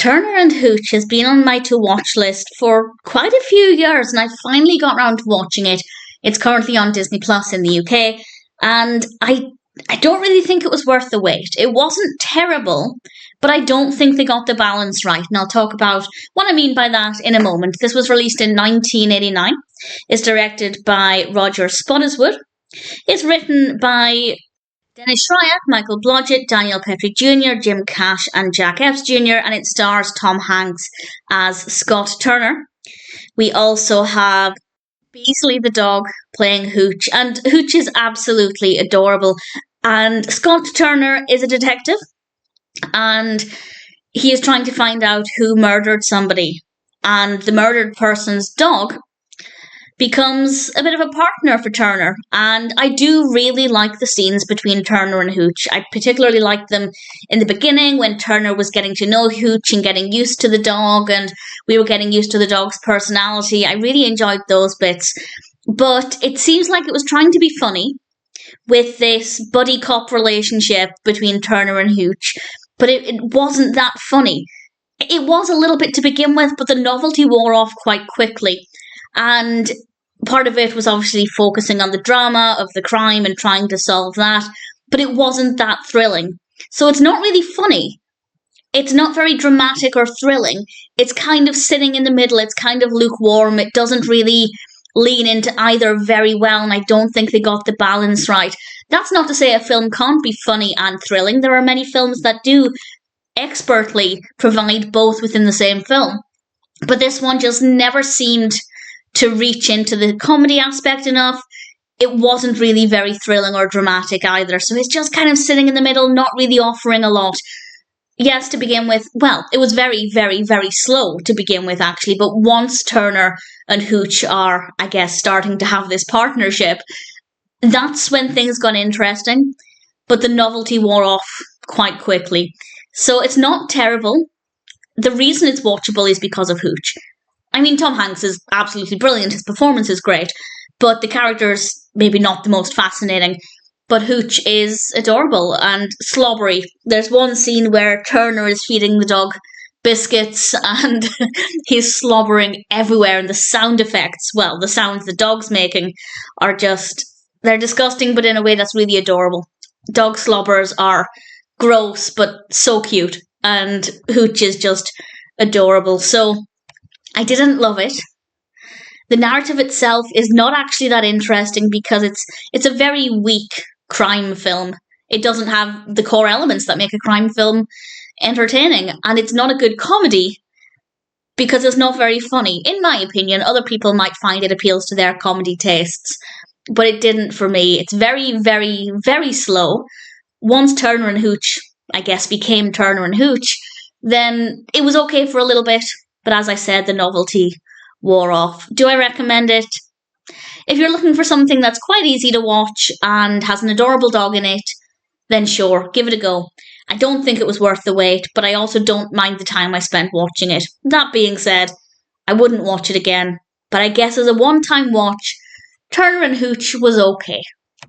Turner and Hooch has been on my to-watch list for quite a few years, and I finally got around to watching it. It's currently on Disney Plus in the UK, and I don't really think it was worth the wait. It wasn't terrible, but I don't think they got the balance right, and I'll talk about what I mean by that in a moment. This was released in 1989. It's directed by Roger Spottiswoode. It's written by Dennis Schreier, Michael Blodgett, Daniel Petrie Jr., Jim Cash, and Jack Epps Jr., and it stars Tom Hanks as Scott Turner. We also have Beasley the Dog playing Hooch, and Hooch is absolutely adorable. And Scott Turner is a detective, and he is trying to find out who murdered somebody. And the murdered person's dog becomes a bit of a partner for Turner. And I do really like the scenes between Turner and Hooch. I particularly liked them in the beginning when Turner was getting to know Hooch and getting used to the dog, and we were getting used to the dog's personality. I really enjoyed those bits. But it seems like it was trying to be funny with this buddy cop relationship between Turner and Hooch, but it wasn't that funny. It was a little bit to begin with, but the novelty wore off quite quickly. And part of it was obviously focusing on the drama of the crime and trying to solve that, but it wasn't that thrilling. So it's not really funny. It's not very dramatic or thrilling. It's kind of sitting in the middle. It's kind of lukewarm. It doesn't really lean into either very well, and I don't think they got the balance right. That's not to say a film can't be funny and thrilling. There are many films that do expertly provide both within the same film. But this one just never seemed to reach into the comedy aspect enough. It wasn't really very thrilling or dramatic either. So it's just kind of sitting in the middle, not really offering a lot. Yes, to begin with, well, it was very, very, very slow to begin with, actually. But once Turner and Hooch are, I guess, starting to have this partnership, that's when things got interesting. But the novelty wore off quite quickly. So it's not terrible. The reason it's watchable is because of Hooch. I mean, Tom Hanks is absolutely brilliant. His performance is great. But the character's maybe not the most fascinating. But Hooch is adorable and slobbery. There's one scene where Turner is feeding the dog biscuits and he's slobbering everywhere, and the sound effects, well, the sounds the dog's making are just, they're disgusting, but in a way that's really adorable. Dog slobbers are gross, but so cute, and Hooch is just adorable. So I didn't love it. The narrative itself is not actually that interesting because it's a very weak crime film. It doesn't have the core elements that make a crime film entertaining, and it's not a good comedy because it's not very funny. In my opinion, other people might find it appeals to their comedy tastes, but it didn't for me. It's very, very, very slow. Once Turner and Hooch, I guess, became Turner and Hooch, then it was okay for a little bit, but as I said, the novelty wore off. Do I recommend it? If you're looking for something that's quite easy to watch and has an adorable dog in it, then sure, give it a go. I don't think it was worth the wait, but I also don't mind the time I spent watching it. That being said, I wouldn't watch it again, but I guess as a one-time watch, Turner and Hooch was okay.